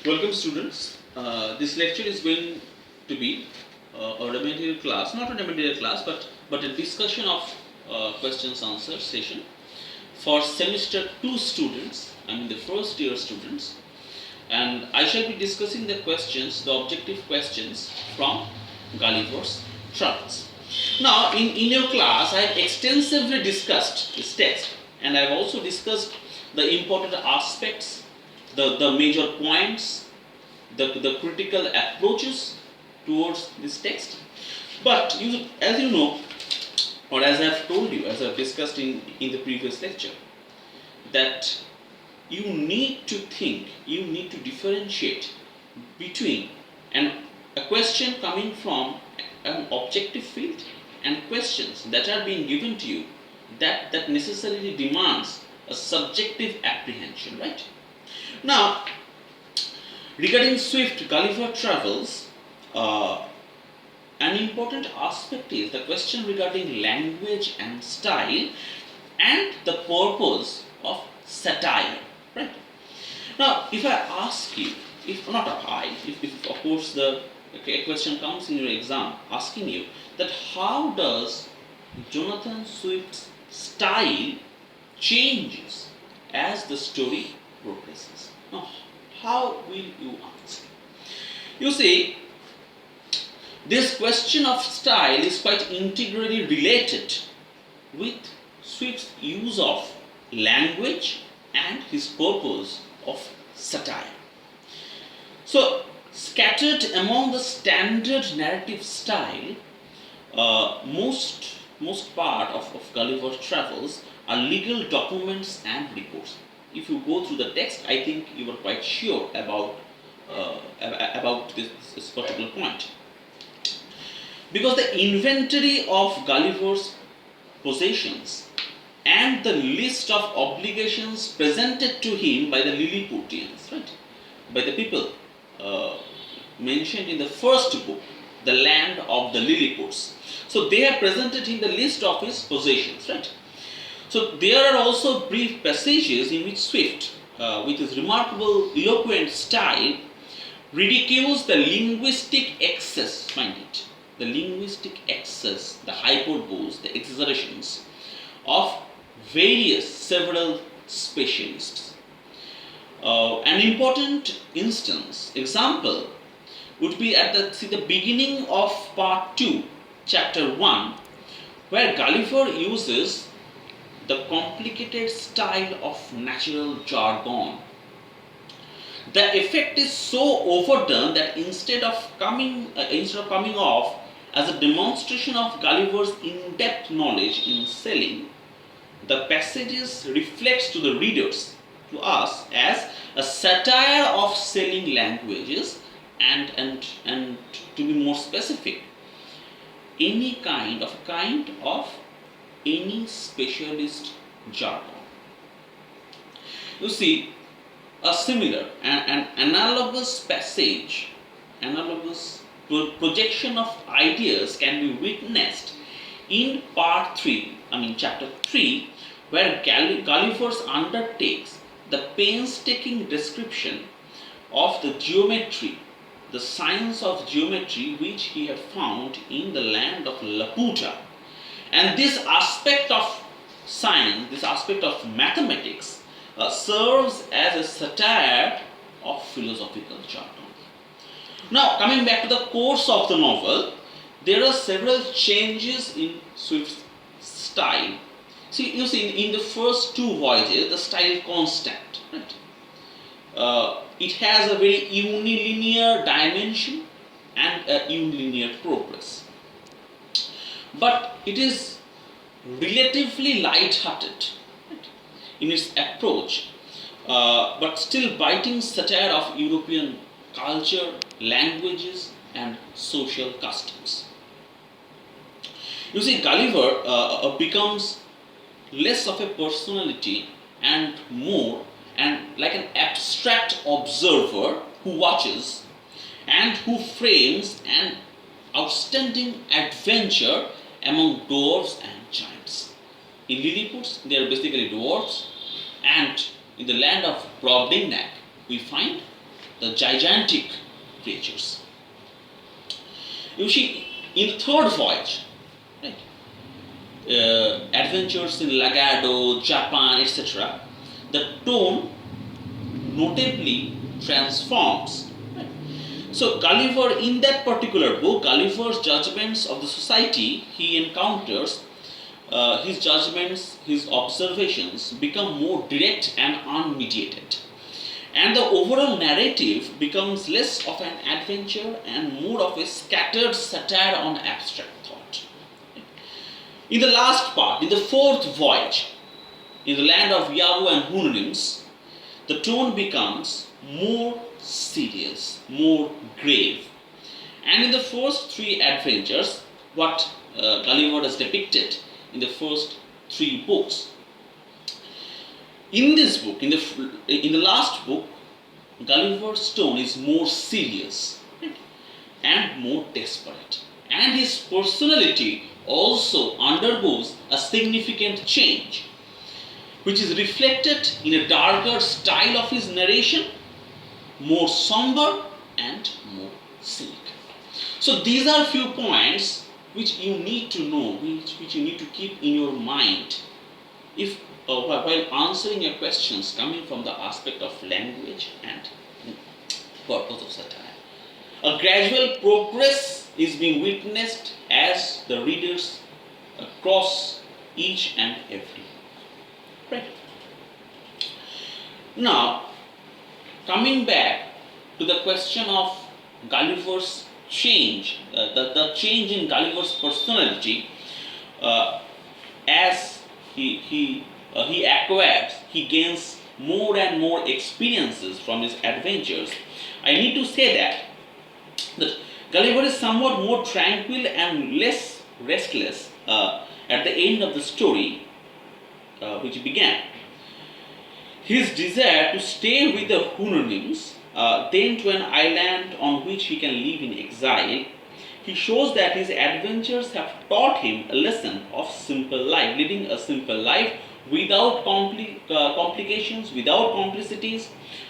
Welcome students. This lecture is going to be a remedial class, not a remedial class, but a discussion of questions answer session for semester 2 students, I mean the first year students, and I shall be discussing the questions, the objective questions from Gulliver's Travels. Now in your class I have extensively discussed this text, and I have also discussed the important aspects, the major points, the critical approaches towards this text. But as you know, or as I have told you, as I have discussed in the previous lecture, that you need to think, you need to differentiate between a question coming from an objective field and questions that are being given to you that necessarily demands a subjective apprehension, right? Now, regarding Swift Gulliver Travels, an important aspect is the question regarding language and style and the purpose of satire, right? Now, if I ask you, if of course a question comes in your exam asking you that how does Jonathan Swift's style changes as the story progresses? Now, how will you answer? You see, this question of style is quite integrally related with Swift's use of language and his purpose of satire. So, scattered among the standard narrative style, most part of Gulliver Travels are legal documents and reports. If you go through the text, I think you are quite sure about this particular point. Because the inventory of Gulliver's possessions and the list of obligations presented to him by the Lilliputians, right? By the people mentioned in the first book, The Land of the Lilliputs. So they have presented him the list of his possessions, right? So there are also brief passages in which Swift, with his remarkable eloquent style, ridicules the linguistic excess, mind it, the linguistic excess, the hyperboles, the exaggerations of several specialists. An important example would be at the beginning of part 2, chapter 1, where Gulliver uses the complicated style of natural jargon. The effect is so overdone that instead of coming off as a demonstration of Gulliver's in-depth knowledge in selling, the passages reflects to the readers, to us, as a satire of selling languages and to be more specific, any kind of any specialist jargon. You see, a similar, an analogous passage, analogous projection of ideas can be witnessed in part 3, chapter 3, where Gulliver undertakes the painstaking description of the geometry, the science of geometry which he had found in the land of Laputa. And this aspect of science, this aspect of mathematics, serves as a satire of philosophical jargon. Now, coming back to the course of the novel, there are several changes in Swift's style. You see, in the first 2 voyages, the style is constant, right? It has a very unilinear dimension and a unilinear progress. But it is relatively light-hearted, right, in its approach, but still biting satire of European culture, languages, and social customs. You see, Gulliver becomes less of a personality and more like an abstract observer who watches and who frames an outstanding adventure among dwarves and giants. In Lilliputs, they are basically dwarves, and in the land of Brobdingnac, we find the gigantic creatures. You see, in the third voyage, right, adventures in Lagado, Japan, etc., the tone notably transforms. Right? So Gulliver, in that particular book, Gulliver's judgments of the society he encounters, his judgments, his observations become more direct and unmediated. And the overall narrative becomes less of an adventure and more of a scattered satire on abstract thought. In the last part, in the fourth voyage, in the land of Yahu and Hunnims, the tone becomes more serious, more grave. And in the first three adventures, what Gulliver has depicted in the first three books. In this book, in the last book, Gulliver's tone is more serious, right, and more desperate. And his personality also undergoes a significant change, which is reflected in a darker style of his narration, more somber and more cynical. So these are few points which you need to know, which you need to keep in your mind if while answering your questions coming from the aspect of language and purpose of satire. A gradual progress is being witnessed as the readers cross each and every. Right. Now, coming back to the question of Gulliver's change, the change in Gulliver's personality as he acquires, he gains more and more experiences from his adventures. I need to say that Gulliver is somewhat more tranquil and less restless at the end of the story which began. His desire to stay with the Hunnims, then to an island on which he can live in exile, he shows that his adventures have taught him a lesson of simple life, living a simple life without complications, without complicities,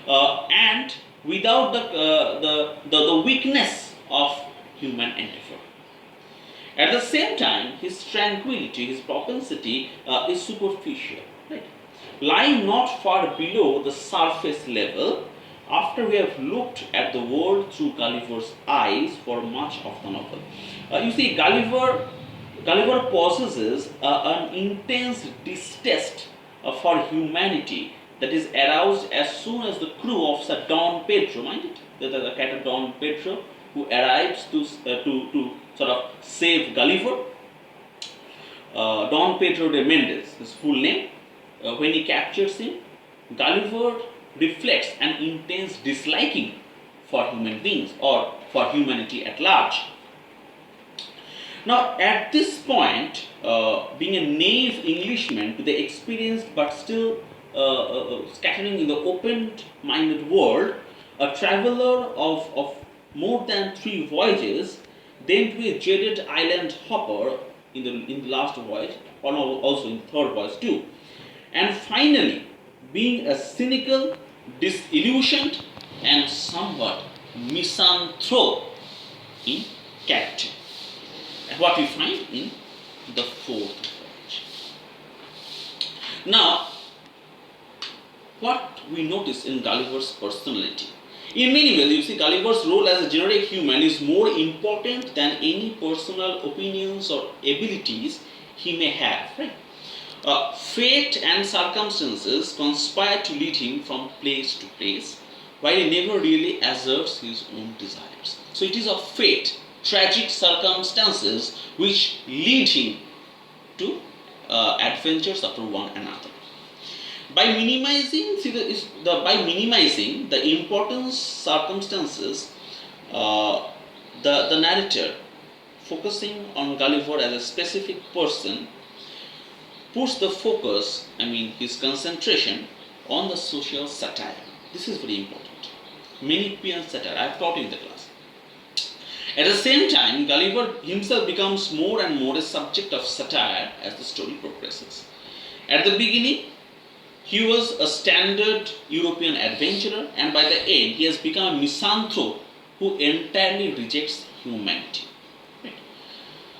and without the weakness of human endeavor. At the same time, his tranquility, his propensity is superficial, right? Lying not far below the surface level. After we have looked at the world through Gulliver's eyes for much of the novel, you see, Gulliver possesses an intense distaste for humanity that is aroused as soon as the crew of Sir Don Pedro, mind it, the character Don Pedro, who arrives to sort of save Gulliver. Don Pedro de Mendes, his full name. When he captures him, Gulliver reflects an intense disliking for human beings or for humanity at large. Now, at this point, being a naive Englishman to the experienced but still scattering in the open-minded world, a traveler of more than 3 voyages, then to be a jaded island hopper in the last voyage, or also in the third voyage too, and finally being a cynical, disillusioned, and somewhat misanthrope in character. And what we find in the fourth voyage. Now, what we notice in Gulliver's personality. In many ways, you see, Gulliver's role as a generic human is more important than any personal opinions or abilities he may have. Right? Fate and circumstances conspire to lead him from place to place, while he never really asserts his own desires. So it is of fate, tragic circumstances, which lead him to adventures after one another. By minimizing the importance circumstances, the narrator, focusing on Gulliver as a specific person, puts the focus, his concentration on the social satire. This is very important. Manichaean satire, I have taught you in the class. At the same time, Gulliver himself becomes more and more a subject of satire as the story progresses. At the beginning, He was a standard European adventurer, and by the end, he has become a misanthrope who entirely rejects humanity. Right?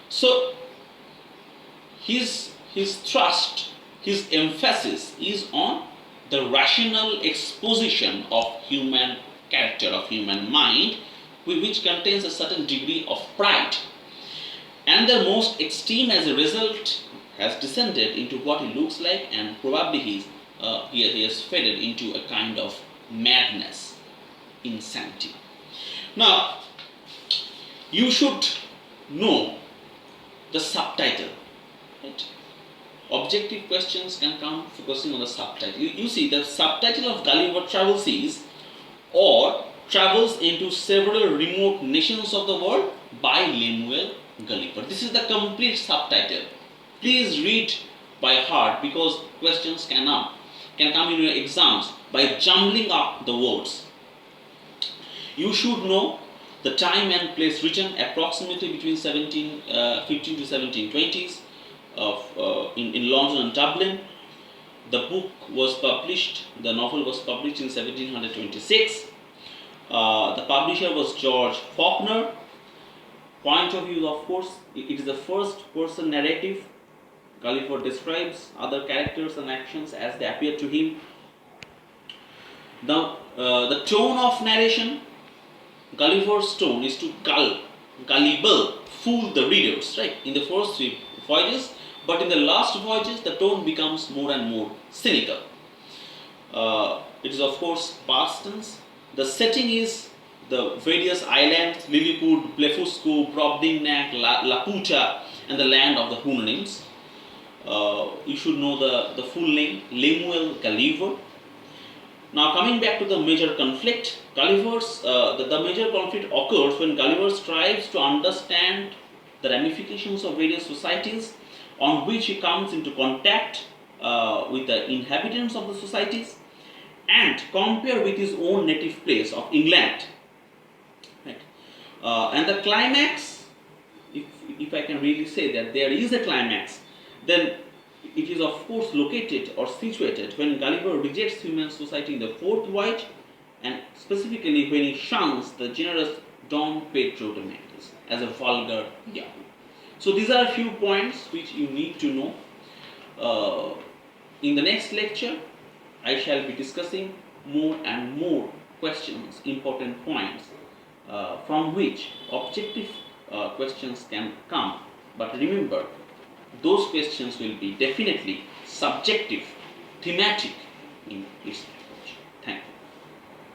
So, his thrust, his emphasis is on the rational exposition of human character, of human mind, which contains a certain degree of pride. And the most extreme, as a result, has descended into what he looks like, and probably he has faded into a kind of madness, insanity. Now, you should know the subtitle. Right? Objective questions can come focusing on the subtitle. You see, the subtitle of Gulliver Travels is or travels into several remote nations of the world by Lemuel Gulliver. This is the complete subtitle. Please read by heart, because questions can come in your exams by jumbling up the words. You should know the time and place, written approximately between 1715 to 1720s in London and Dublin. The book was published, the novel was published in 1726. The publisher was George Faulkner. Point of view, of course, it is the first person narrative. Gulliver describes other characters and actions as they appear to him. The tone of narration, Gulliver's tone is to gullible, fool the readers, right, in the first three voyages, but in the last voyages the tone becomes more and more cynical. It is, of course, past tense. The setting is the various islands, Lilliput, Blefuscu, Brobdingnac, Laputa, and the land of the Hunnins. You should know the full name, Lemuel Gulliver. Now, coming back to the major conflict, the major conflict occurs when Gulliver strives to understand the ramifications of various societies on which he comes into contact with the inhabitants of the societies, and compare with his own native place of England. Right? And the climax, if I can really say that there is a climax, then it is, of course, located or situated when Gulliver rejects human society in the fourth voyage, and specifically when he shuns the generous Don Pedro de Mendes as a vulgar Yahoo. So these are a few points which you need to know. In the next lecture, I shall be discussing more and more questions, important points, from which objective questions can come. But remember, those questions will be definitely subjective, thematic in its approach. Thank you.